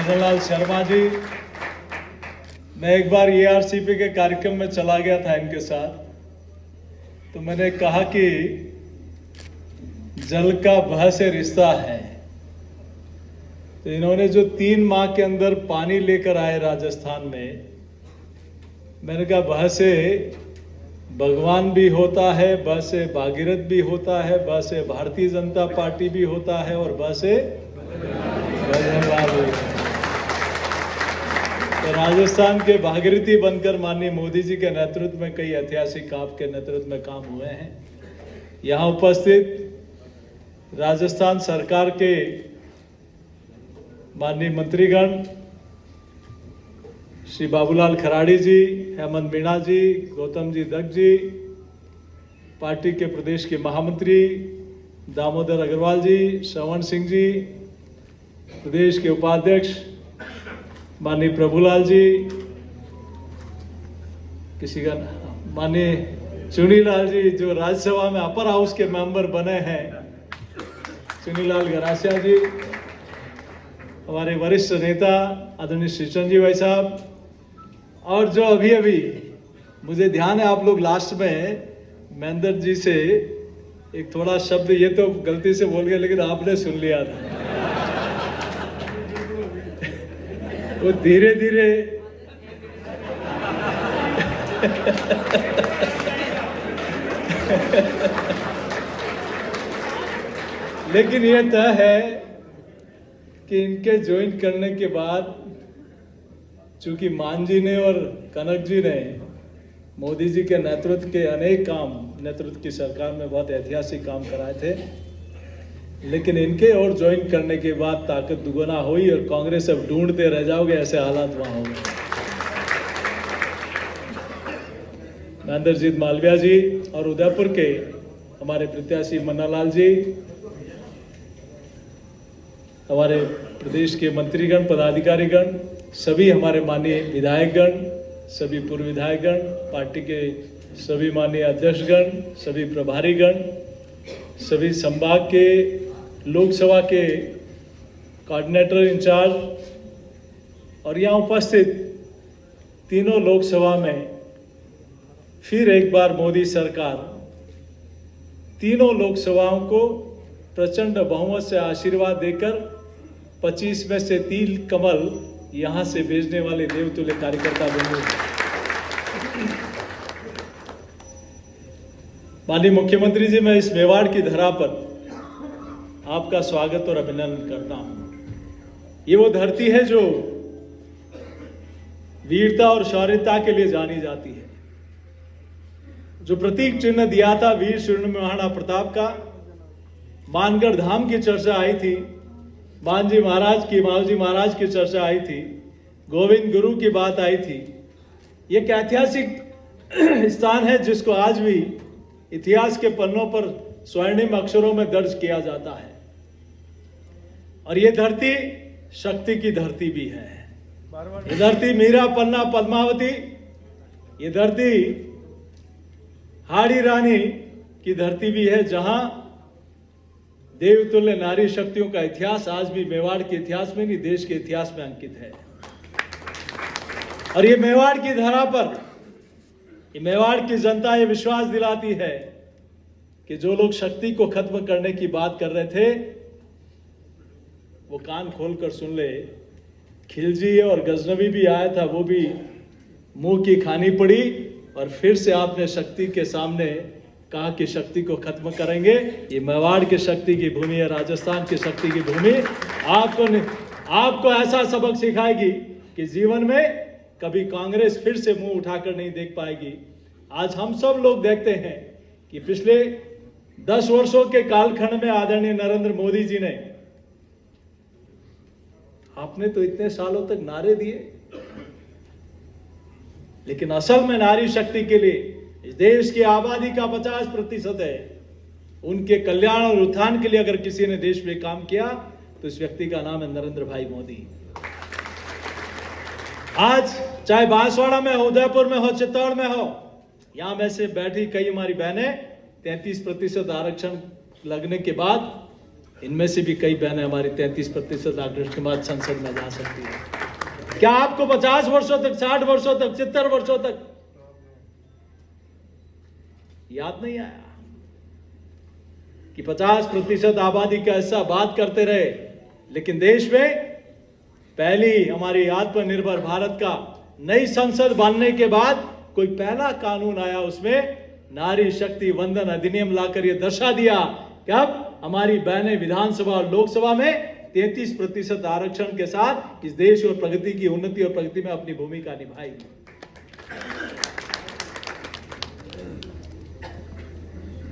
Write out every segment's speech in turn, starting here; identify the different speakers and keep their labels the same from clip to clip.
Speaker 1: मदन लाल शर्मा जी, मैं एक बार ERCP के कार्यक्रम में चला गया था इनके साथ, तो मैंने कहा कि जल का भय से रिश्ता है। तो इन्होंने जो 3 माह के अंदर पानी लेकर आए राजस्थान में, मैंने कहा भय से भगवान भी होता है, भय से भागीरथ भी होता है, भय से भारतीय जनता पार्टी भी होता है और भय से बजरंगलाल भी। तो राजस्थान के भागीरथी बनकर माननीय मोदी जी के नेतृत्व में कई ऐतिहासिक आपके नेतृत्व में काम हुए हैं। यहाँ उपस्थित राजस्थान सरकार के माननीय मंत्रीगण श्री बाबूलाल खराड़ी जी, हेमंत मीणा जी, गौतम जी दत्त जी, पार्टी के प्रदेश के महामंत्री दामोदर अग्रवाल जी, श्रवण सिंह जी, प्रदेश के उपाध्यक्ष माननीय प्रभुलाल जी, किसी का माननीय चुनीलाल जी जो राज्यसभा में अपर हाउस के मेंबर बने हैं, चुनीलाल गरासिया जी, हमारे वरिष्ठ नेता आदरणीय श्रीचंद जी भाई साहब, और जो अभी अभी मुझे ध्यान है आप लोग लास्ट में महेंद्र जी से एक थोड़ा शब्द ये तो गलती से बोल गए लेकिन आपने सुन लिया था। वो धीरे धीरे लेकिन ये तय है कि इनके ज्वाइन करने के बाद चूंकि मान जी ने और कनक जी ने मोदी जी के नेतृत्व के अनेक काम, नेतृत्व की सरकार में बहुत ऐतिहासिक काम कराए थे, लेकिन इनके और ज्वाइन करने के बाद ताकत दुगुना हुई और कांग्रेस अब ढूंढते रह जाओगे ऐसे हालात वहां हो गए। महेंद्रजीत मालविया जी और उदयपुर के हमारे प्रत्याशी मन्नालाल जी, हमारे प्रदेश के मंत्रीगण, पदाधिकारीगण, सभी हमारे माननीय विधायकगण, सभी पूर्व विधायकगण, पार्टी के सभी माननीय अध्यक्षगण, सभी प्रभारीगण, सभी संभाग के, लोकसभा के कोऑर्डिनेटर इंचार्ज और यहाँ उपस्थित तीनों लोकसभा में फिर एक बार मोदी सरकार तीनों लोकसभाओं को प्रचंड बहुमत से आशीर्वाद देकर 25 में से 3 कमल यहां से भेजने वाले देवतुल्य कार्यकर्ता बंधु। माननीय मुख्यमंत्री जी, मैं इस मेवाड़ की धरा पर आपका स्वागत और अभिनंदन करता हूं। ये वो धरती है जो वीरता और शौर्यता के लिए जानी जाती है। जो प्रतीक चिन्ह दिया था वीर शिरोमणि महाराणा प्रताप का, मानगढ़ धाम की चर्चा आई थी, मांझी महाराज की, मावजी महाराज की चर्चा आई थी, गोविंद गुरु की बात आई थी। ये एक ऐतिहासिक स्थान है जिसको आज भी इतिहास के पन्नों पर स्वर्णिम अक्षरों में दर्ज किया जाता है। और ये धरती शक्ति की धरती भी है। ये धरती मीरा, पन्ना, पद्मावती, ये धरती हाड़ी रानी की धरती भी है, जहां देवतुल्य नारी शक्तियों का इतिहास आज भी मेवाड़ के इतिहास में नहीं, देश के इतिहास में अंकित है। और ये मेवाड़ की धरा पर ये मेवाड़ की जनता ये विश्वास दिलाती है कि जो लोग शक्ति को खत्म करने की बात कर रहे थे वो कान खोलकर सुन ले। खिलजी और गजनवी भी आया था, वो भी मुंह की खानी पड़ी और फिर से आपने शक्ति के सामने कहा कि शक्ति को खत्म करेंगे। ये मेवाड़ की शक्ति की भूमि है, राजस्थान की शक्ति की भूमि आपको ऐसा सबक सिखाएगी कि जीवन में कभी कांग्रेस फिर से मुंह उठाकर नहीं देख पाएगी। आज हम सब लोग देखते हैं कि पिछले 10 वर्षों के कालखंड में आदरणीय नरेंद्र मोदी जी ने, आपने तो इतने सालों तक नारे दिए, लेकिन असल में नारी शक्ति के लिए इस देश की आबादी का 50% है, उनके कल्याण और उत्थान के लिए अगर किसी ने देश में काम किया तो इस व्यक्ति का नाम है नरेंद्र भाई मोदी। आज चाहे बांसवाड़ा में हो, उदयपुर में हो, चित्तौड़ में हो, यहां में से बैठी कई हमारी बहनें 33% आरक्षण लगने के बाद इनमें से भी कई बहनें हमारी 33% आरक्षण के बाद संसद में जा सकती है। क्या आपको 50 वर्षों तक, 60 वर्षों तक, 70 वर्षों तक याद नहीं आया कि 50% आबादी का हिस्सा बात करते रहे, लेकिन देश में पहली हमारी आत्मनिर्भर भारत का नई संसद बनने के बाद कोई पहला कानून आया, उसमें नारी शक्ति वंदन अधिनियम लाकर यह दर्शा दिया कि अब हमारी बहनें विधानसभा और लोकसभा में 33% आरक्षण के साथ इस देश और प्रगति की उन्नति और प्रगति में अपनी भूमिका निभाएगी।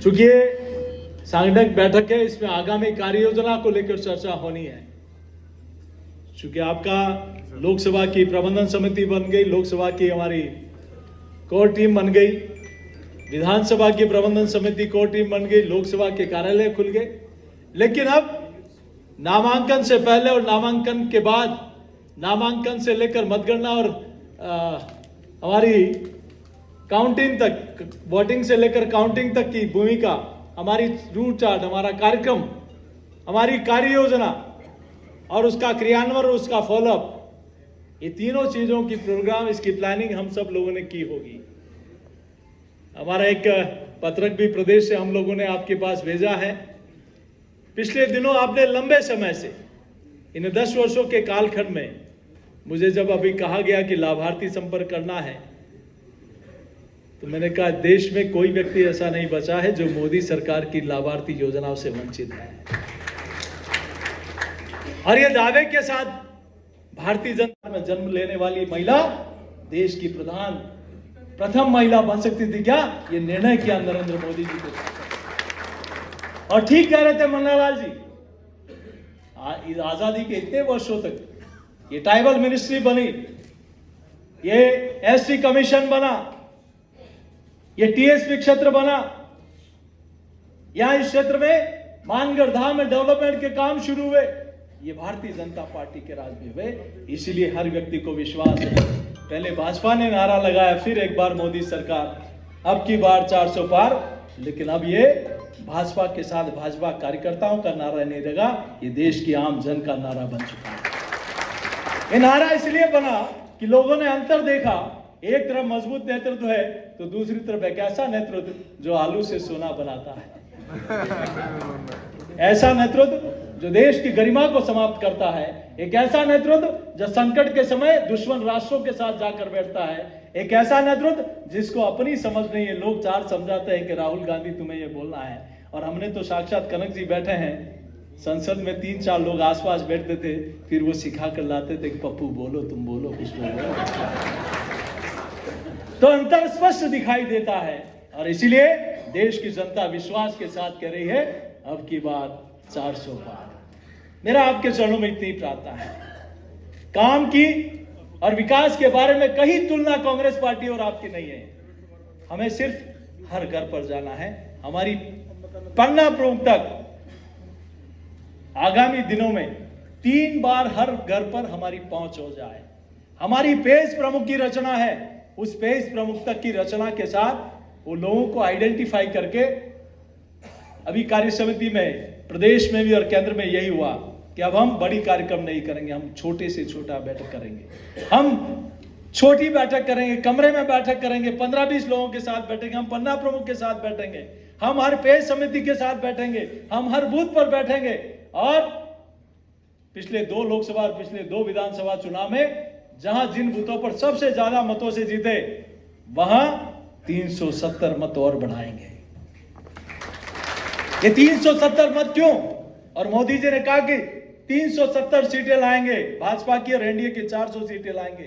Speaker 1: चूंकि ये सांगठनिक बैठक है, इसमें आगामी कार्य योजना को लेकर चर्चा होनी है। चूंकि आपका लोकसभा की प्रबंधन समिति बन गई, लोकसभा की हमारी कोर टीम बन गई, विधानसभा की प्रबंधन समिति कोर टीम बन गई, लोकसभा के कार्यालय खुल गए, लेकिन अब नामांकन से पहले और नामांकन के बाद, नामांकन से लेकर मतगणना और हमारी काउंटिंग तक, वोटिंग से लेकर काउंटिंग तक की भूमिका, हमारी रूट चार्ट, हमारा कार्यक्रम, हमारी कार्य योजना और उसका क्रियान्वयन और उसका फॉलोअप, ये तीनों चीजों की प्रोग्राम, इसकी प्लानिंग हम सब लोगों ने की होगी। हमारा एक पत्रक भी प्रदेश से हम लोगों ने आपके पास भेजा है। पिछले दिनों आपने लंबे समय से, इन 10 वर्षों के कालखंड में, मुझे जब अभी कहा गया कि लाभार्थी संपर्क करना है, तो मैंने कहा देश में कोई व्यक्ति ऐसा नहीं बचा है जो मोदी सरकार की लाभार्थी योजनाओं से वंचित है। और ये दावे के साथ भारतीय जनता में जन्म लेने वाली महिला देश की प्रथम महिला बन सकती थी क्या? ये निर्णय किया नरेंद्र मोदी जी के साथ। और ठीक कह रहे थे मन्नालाल जी, आजादी के इतने वर्षों तक ये ट्राइबल मिनिस्ट्री बनी, ये एसटी कमीशन बना, ये टीएसपी क्षेत्र बना, यहां इस क्षेत्र में मानगढ़ धाम में डेवलपमेंट के काम शुरू हुए, ये भारतीय जनता पार्टी के राज में हुए। इसीलिए हर व्यक्ति को विश्वास है। पहले भाजपा ने नारा लगाया, फिर एक बार मोदी सरकार, अब की बार 400 पार, लेकिन अब ये भाजपा के साथ भाजपा कार्यकर्ताओं का नारा नहीं रहेगा, ये देश की आम जन का नारा बन चुका है। ये नारा इसलिए बना कि लोगों ने अंतर देखा, एक तरफ मजबूत नेतृत्व है तो दूसरी तरफ एक ऐसा नेतृत्व जो आलू से सोना बनाता है, ऐसा नेतृत्व जो देश की गरिमा को समाप्त करता है, एक ऐसा नेतृत्व जो संकट के समय दुश्मन राष्ट्रों के साथ जाकर बैठता है, एक ऐसा नेतृत्व जिसको अपनी समझ नहीं है, लोग चार समझाते हैं कि राहुल गांधी तुम्हें ये बोलना है। और हमने तो साक्षात कनक जी बैठे हैं संसद में, 3-4 लोग आसपास बैठते थे, फिर वो सिखा कर लाते थे कि पप्पू बोलो, तुम बोलो, कुछ बोलो। तो अंतर स्पष्ट दिखाई देता है और इसीलिए देश की जनता विश्वास के साथ कह रही है अब की बात 400 पार। मेरा आपके चरणों में इतनी प्रार्थना है, काम की और विकास के बारे में कहीं तुलना कांग्रेस पार्टी और आपकी नहीं है। हमें सिर्फ हर घर पर जाना है, हमारी पन्ना प्रमुख तक आगामी दिनों में 3 बार हर घर पर हमारी पहुंच हो जाए। हमारी पेश प्रमुख की रचना है, उस पेश प्रमुख तक की रचना के साथ वो लोगों को आइडेंटिफाई करके, अभी कार्य समिति में प्रदेश में भी और केंद्र में यही हुआ कि अब हम बड़ी कार्यक्रम नहीं करेंगे, हम छोटे से छोटा बैठक करेंगे, हम छोटी बैठक करेंगे, कमरे में बैठक करेंगे, 15-20 लोगों के साथ बैठेंगे, हम पन्ना प्रमुख के साथ बैठेंगे, हम हर पेश समिति के साथ बैठेंगे, हम हर बूथ पर बैठेंगे। और पिछले 2 लोकसभा और पिछले 2 विधानसभा चुनाव में जहां जिन बूथों पर सबसे ज्यादा मतों से जीते, वहां 370 मत और बढ़ाएंगे। ये 370 मत क्यों? और मोदी जी ने कहा कि 370 सीटें लाएंगे भाजपा की और एनडीए की 400 सीटें लाएंगे।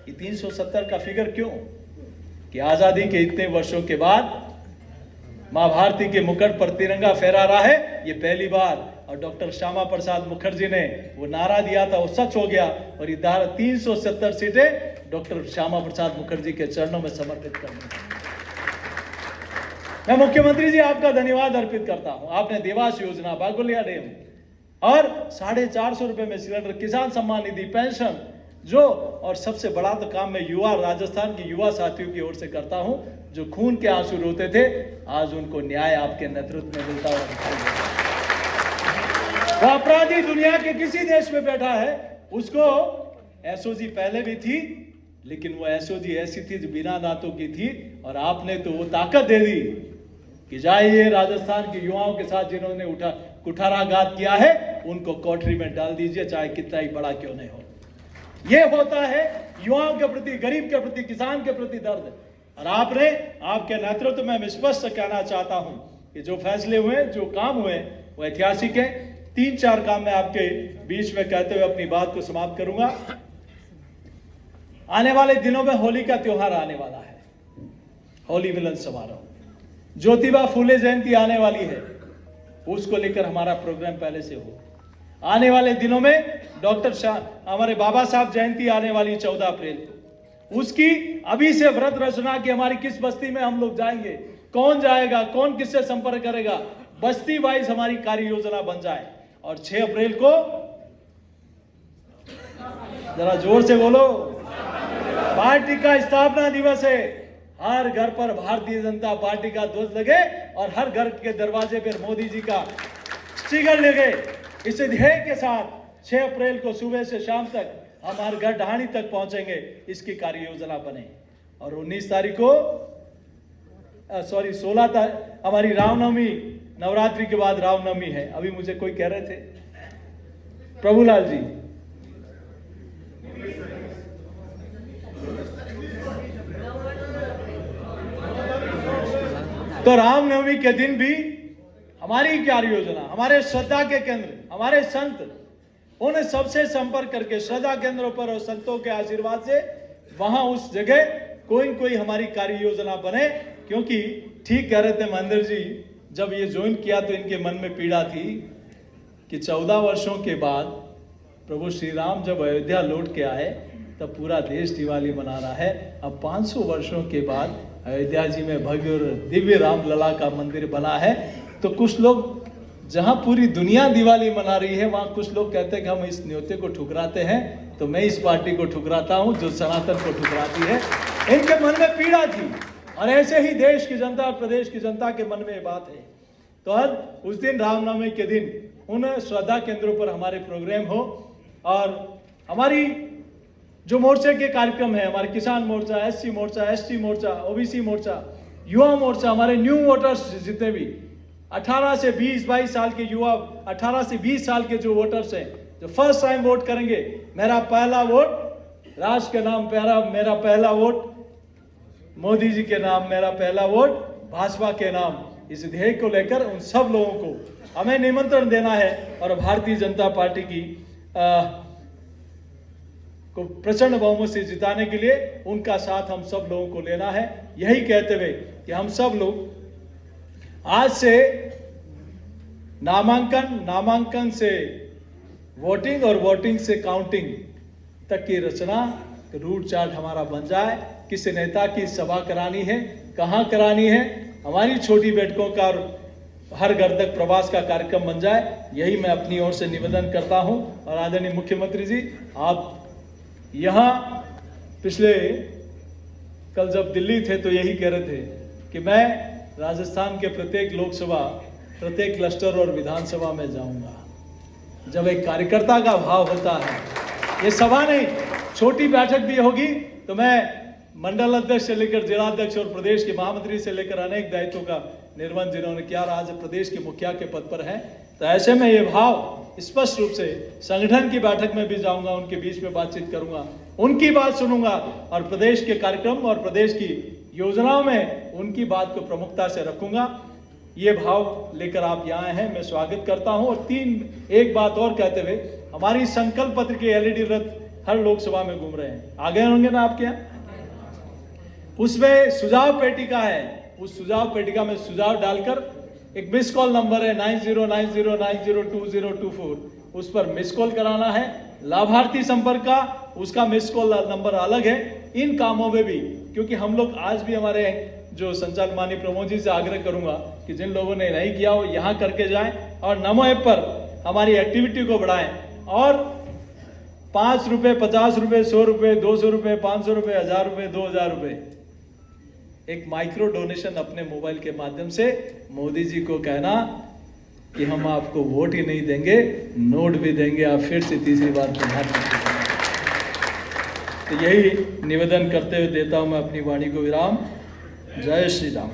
Speaker 1: ये 370 का फिगर क्यों? कि आजादी के इतने वर्षों के बाद मां भारती के मुकुट पर तिरंगा फहरा रहा है, ये पहली बार। और डॉक्टर श्यामा प्रसाद मुखर्जी ने वो नारा दिया था, वो सच हो गया। और ये 370 सीटें डॉक्टर श्यामा प्रसाद मुखर्जी के चरणों में समर्पित करनी। मैं मुख्यमंत्री जी आपका धन्यवाद अर्पित करता हूं। आपने देवास योजना, बागोलिया डैम और 450 रुपए में सिलेंडर, किसान सम्मान निधि, पेंशन, जो और सबसे बड़ा तो काम मैं युवा, राजस्थान की युवा साथियों की ओर से करता हूं, जो खून के आंसू रोते थे, आज उनको न्याय आपके नेतृत्व में मिलता हुआ दिखाई देता है। वो अपराधी दुनिया के किसी देश में बैठा है, उसको एसओजी पहले भी थी, लेकिन वो एसओजी ऐसी थी जो बिना दांतों की थी, और आपने तो वो ताकत दे दी कि जाइए राजस्थान के युवाओं के साथ जिन्होंने कुठाराघात किया है उनको कोठरी में डाल दीजिए, चाहे कितना ही बड़ा क्यों नहीं हो। ये होता है युवाओं के प्रति, गरीब के प्रति, किसान के प्रति दर्द। और आपने, आपके नेतृत्व में मैं स्पष्ट कहना चाहता हूं कि जो फैसले हुए, जो काम हुए, वो ऐतिहासिक है। 3-4 काम मैं आपके बीच में कहते हुए अपनी बात को समाप्त करूंगा। आने वाले दिनों में होली का त्योहार आने वाला है, होली मिलन समारोह, ज्योतिबा फूले जयंती आने वाली है, उसको लेकर हमारा प्रोग्राम पहले से हो। आने वाले दिनों में हमारे बाबा साहब जयंती आने वाली 14 अप्रैल को, उसकी अभी से व्रत रचना की हमारी किस बस्ती में हम लोग जाएंगे, कौन जाएगा, कौन किससे संपर्क करेगा, बस्ती वाइज हमारी कार्य योजना बन जाए। और 6 अप्रैल को, जरा जोर से बोलो, पार्टी का स्थापना दिवस है। हर घर पर भारतीय जनता पार्टी का ध्वज लगे और हर घर के दरवाजे पर मोदी जी का स्टिकर लगे। इस ध्येय के साथ 6 अप्रैल को सुबह से शाम तक हम हर घर ढाणी तक पहुंचेंगे, इसकी कार्य योजना बने। और 19 तारीख को 16 तारीख हमारी रामनवमी, नवरात्रि के बाद रामनवमी है। अभी मुझे कोई कह रहे थे, प्रभुलाल जी, तो रामनवमी के दिन भी हमारी कार्य योजना, हमारे श्रद्धा के केंद्र, हमारे संत, उन सबसे संपर्क करके श्रद्धा केंद्रों पर और संतों के आशीर्वाद से वहां उस जगह कोई न कोई हमारी कार्य योजना बने। क्योंकि ठीक कह रहे थे महेंद्र जी, जब ये ज्वाइन किया तो इनके मन में पीड़ा थी कि 14 वर्षों के बाद प्रभु श्री राम जब अयोध्या लौट के आए तब पूरा देश दिवाली मना रहा है। अब 500 वर्षों के बाद अयोध्या जी में भव्य और दिव्य राम लला का मंदिर बना है। तो कुछ लोग, जहां पूरी दुनिया दिवाली मना रही है, वहां कुछ लोग कहते हैं कि हम इस न्योते को ठुकराते हैं, तो मैं इस पार्टी को ठुकराता हूं जो सनातन को ठुकराती है। इनके मन में पीड़ा थी, और ऐसे ही देश की जनता और प्रदेश की जनता के मन में ये बात है। तो आज उस दिन, रामनवमी के दिन, उन श्रद्धा केंद्रों पर हमारे प्रोग्राम हो। और हमारी जो मोर्चे के कार्यक्रम है, हमारे किसान मोर्चा, एससी मोर्चा, एसटी मोर्चा, ओबीसी मोर्चा, युवा मोर्चा, हमारे न्यू वोटर्स जितने भी 18 से 20-22 साल के युवा, 18 से 20 साल के जो वोटर्स हैं, जो फर्स्ट टाइम वोट करेंगे, मेरा पहला वोट राष्ट्र के नाम, मेरा पहला वोट मोदी जी के नाम, मेरा पहला वोट भाजपा के नाम, इस ध्येय को लेकर उन सब लोगों को हमें निमंत्रण देना है और भारतीय जनता पार्टी की को प्रचंड बहुमत से जिताने के लिए उनका साथ हम सब लोगों को लेना है। यही कहते हुए कि हम सब लोग आज से नामांकन से वोटिंग और वोटिंग से काउंटिंग तक की रचना, रूट चार्ट हमारा बन जाए। किस नेता की सभा करानी है, कहां करानी है, हमारी छोटी बैठकों का और हर घर तक प्रवास का कार्यक्रम बन जाए। यही मैं अपनी ओर से निवेदन करता हूं। और आदरणीय मुख्यमंत्री जी, आप यहाँ पिछले कल जब दिल्ली थे तो यही कह रहे थे कि मैं राजस्थान के प्रत्येक लोकसभा, प्रत्येक क्लस्टर और विधानसभा में जाऊंगा। जब एक कार्यकर्ता का भाव होता है, ये सभा नहीं, छोटी बैठक भी होगी, तो मैं मंडल अध्यक्ष से लेकर जिलाध्यक्ष और प्रदेश के महामंत्री से लेकर अनेक दायित्वों का निर्वहन जिन्होंने किया, आज प्रदेश के मुखिया के पद पर हैं, तो ऐसे में ये भाव स्पष्ट रूप से संगठन की बैठक में भी जाऊंगा, उनके बीच में बातचीत करूंगा, उनकी बात सुनूंगा और प्रदेश के कार्यक्रम और प्रदेश की योजनाओं में उनकी बात को प्रमुखता से रखूंगा। ये भाव लेकर आप यहाँ हैं, मैं स्वागत करता हूं। और एक बात और कहते हुए, हमारी संकल्प पत्र के एलईडी रथ हर लोकसभा में घूम रहे हैं, आ गए होंगे ना आपके यहाँ? उसमें सुझाव पेटिका है, उस सुझाव पेटिका में सुझाव डालकर एक मिस कॉल नंबर है 9090902024, उस पर मिस कॉल कराना है। लाभार्थी संपर्क का उसका मिस कॉल नंबर अलग है। इन कामों में भी, क्योंकि हम लोग आज भी, हमारे जो संचालक माननीय प्रमोद जी से आग्रह करूंगा कि जिन लोगों ने नहीं किया हो यहाँ करके जाएं और नमो ऐप पर हमारी एक्टिविटी को बढ़ाएं। और 5 रुपए, 50 रुपए, 100 रुपए, 200 रुपए, 500 रुपए, 1000 रुपए, 2000 रुपए एक माइक्रो डोनेशन अपने मोबाइल के माध्यम से मोदी जी को कहना कि हम आपको वोट ही नहीं देंगे, नोट भी देंगे, आप फिर से तीसरी बार प्रधानमंत्री बनेंगे। तो यही निवेदन करते हुए देता हूं मैं अपनी वाणी को विराम। जय श्री राम।